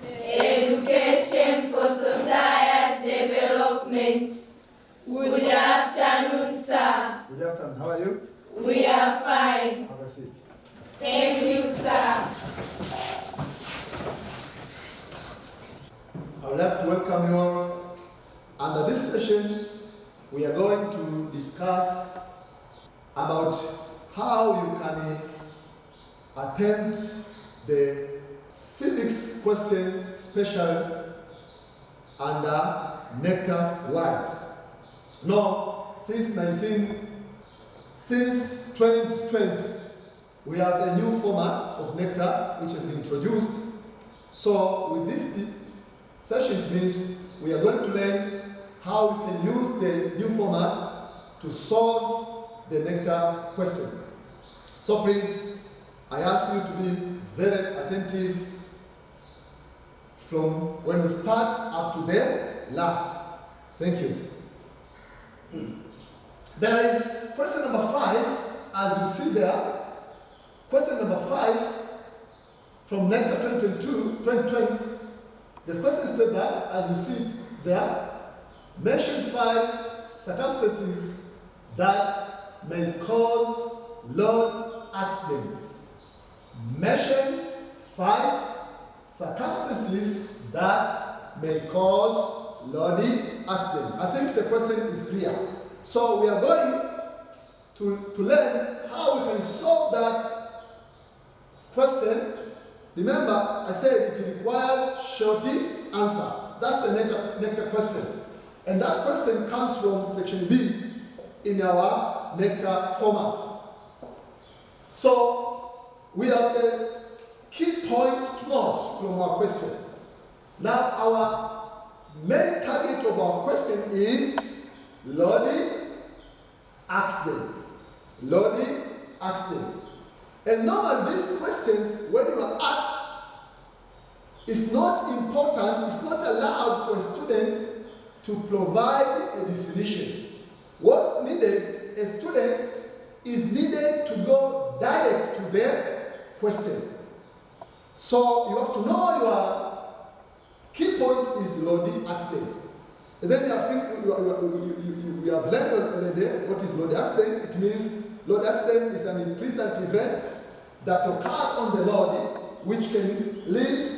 Education for Society Development. Good afternoon, sir. Good afternoon. How are you? We are fine. Have a seat. Thank you, sir. I would like to welcome you all. Under this session, we are going to discuss about how you can attempt the Civics question special under NECTA wise. Now, since 2020, we have a new format of NECTA which has been introduced. So with this session, it means we are going to learn how we can use the new format to solve the NECTA question. So please, I ask you to be very attentive from when we start up to the last. Thank you. There is question number 5, as you see there. Question number 5 from NECTA 2020. The question states that, as you see it there, mention 5 circumstances that may cause road accidents. Mention 5 circumstances that may cause road accident. I think the question is clear. So we are going to learn how we can solve that question. Remember, I said it requires shorty answer. That's the NECTA question. And that question comes from section B in our NECTA format. So we have a key point to note from our question. Now our main target of our question is road accidents. Road accidents. And normally these questions, when you are asked, it's not important, it's not allowed for a student to provide a definition. What's needed, a student is needed to go direct to the question. So you have to know your key point is road accident. And then I think we have learned already what is road accident. It means road accident is an unpleasant event that occurs on the road which can lead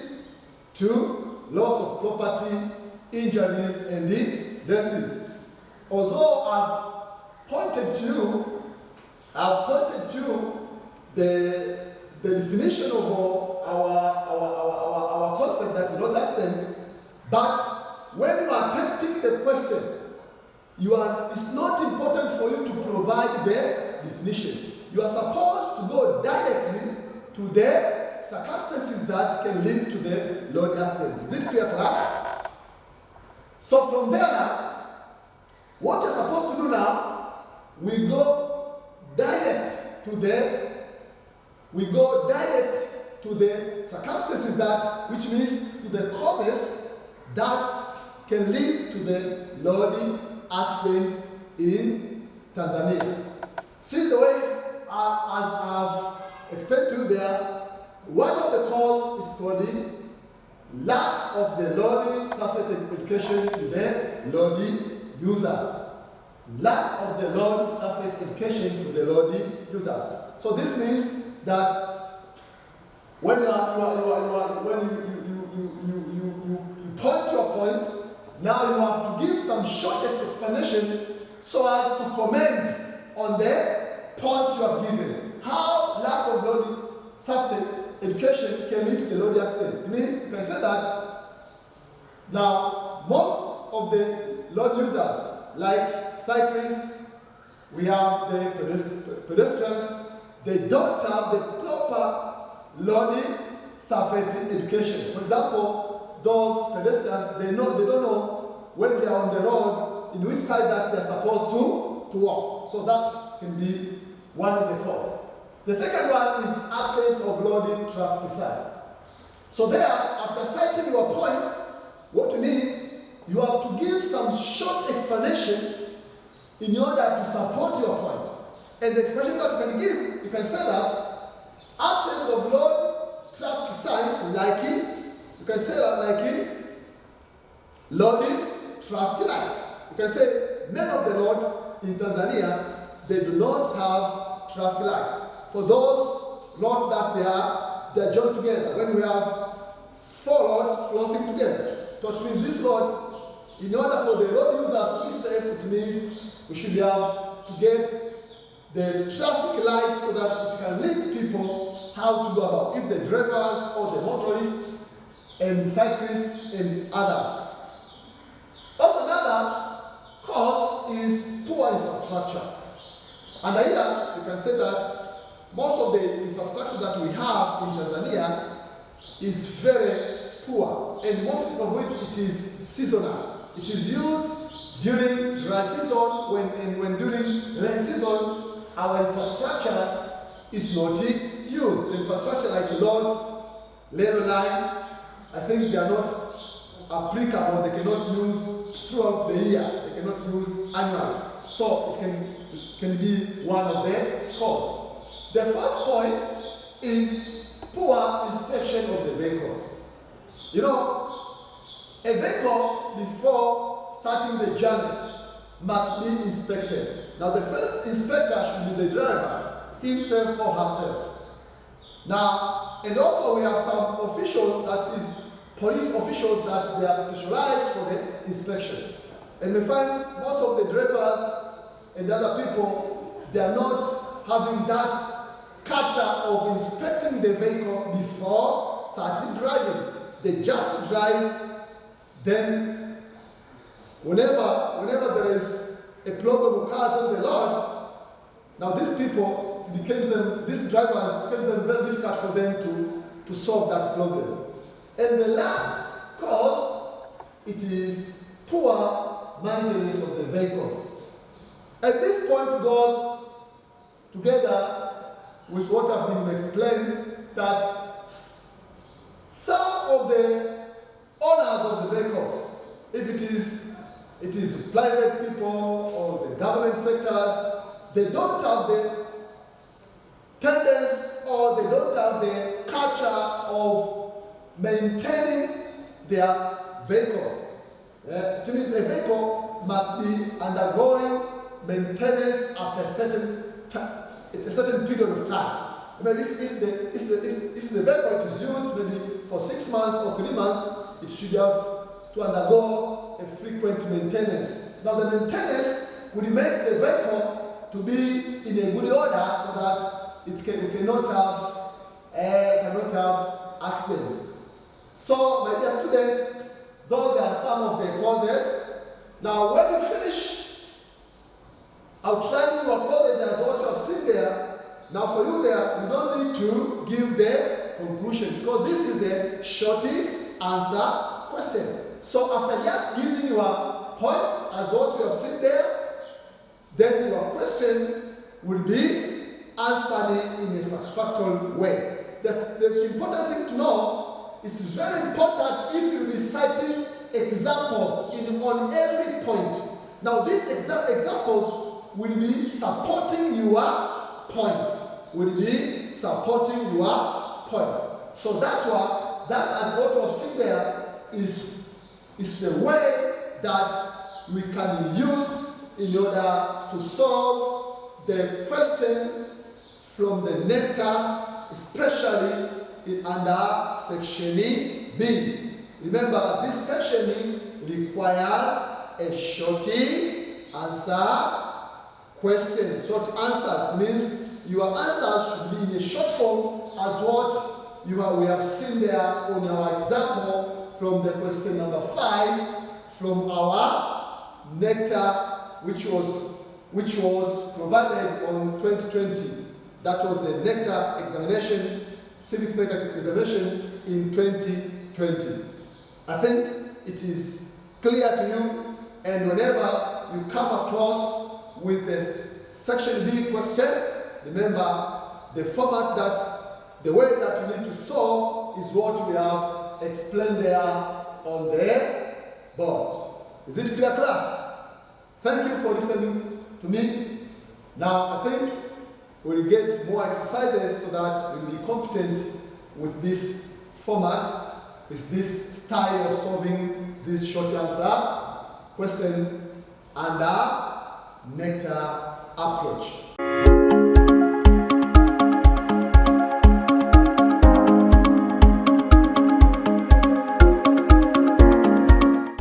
to loss of property, injuries, and deaths. Although I've pointed to the definition of our concept, that is road accident, but when you are attempting the question, it's not important for you to provide the definition. You are supposed to go directly to the circumstances that can lead to the road accident. Is it clear, class? So from there now, what you're supposed to do now, we go direct to the circumstances that, which means to the causes that can lead to the road accident in Tanzania. See the way, as I've explained to you there, one of the causes is called the lack of the road surface education to the road users. Lack of the road surface education to the road users. So this means that when you point your point, now you have to give some short explanation so as to comment on the point you have given. How lack of road surface education can lead to the road accident. It means you can say that now most of the road users, like cyclists, we have the pedestrians, they don't have the proper road surface education. For example, those pedestrians, they don't know when they are on the road in which side that they're supposed to walk. So that can be one of the causes. The second one is absence of road traffic signs. So there, after citing your point, what you need, you have to give some short explanation in order to support your point. And the explanation that you can give, you can say that absence of road traffic signs like You can say that like in loading traffic lights. You can say many of the roads in Tanzania, they do not have traffic lights. For those roads that they are joined together. When we have 4 roads closing together, so it means this road, in order for the road users to be safe, it means we should have to get the traffic light so that it can link people how to go about, if the drivers or the motorists and cyclists and others. Also another cause is poor infrastructure. And here you can say that most of the infrastructure that we have in Tanzania is very poor, and most of which it is seasonal. It is used during dry season, when during rain season, our infrastructure is not used. The infrastructure like roads, rail line, I think they are not applicable. They cannot use throughout the year. They cannot use annually. So it can be one of the causes. The first point is poor inspection of the vehicles. You know, a vehicle before starting the journey must be inspected. Now the first inspector should be the driver, himself or herself. Now, and also we have some officials, that is police officials, that they are specialized for the inspection. And we find most of the drivers and other people, they are not having that culture of inspecting the vehicle before starting driving. They just drive, then whenever there is a problem occurs on the road, now these people, this driver becomes them very difficult for them to solve that problem. And the last cause, it is poor maintenance of the vehicles. And this point goes together with what have been explained, that some of the owners of the vehicles, if it is private people or the government sectors, they don't have the tendency or they don't have the culture of maintaining their vehicles. It means a vehicle must be undergoing maintenance after a certain period of time. Maybe if the vehicle is used maybe for 6 months or 3 months, it should have to undergo a frequent maintenance. Now the maintenance will make the vehicle to be in a good order so that it cannot have accident. So my dear students, those are some of the causes. Now when you finish outlining your causes as what you have seen there, now for you there, you don't need to give the conclusion, because this is the shorty answer question. So after just giving your points as what you have seen there, then your question will be answered in a satisfactory way. The important thing to know is very important if you will be citing examples on every point. Now these examples will be supporting your point. So that's what we have seen there is the way that we can use in order to solve the question from the NETETA, especially under section B. Remember, this section requires a shorty answer question. Short answers means your answers should be in a short form as what we have seen there on our example from the question number 5 from our NETETA, which was provided on 2020. That was the NETETA examination, Civics NETETA examination in 2020. I think it is clear to you, and whenever you come across with the section B question, remember the format, the way that you need to solve is what we have explained there on the board. Is it clear, class? Thank you for listening to me. Now I think we'll get more exercises so that we'll be competent with this format, is this style of solving this short answer question and nectar approach.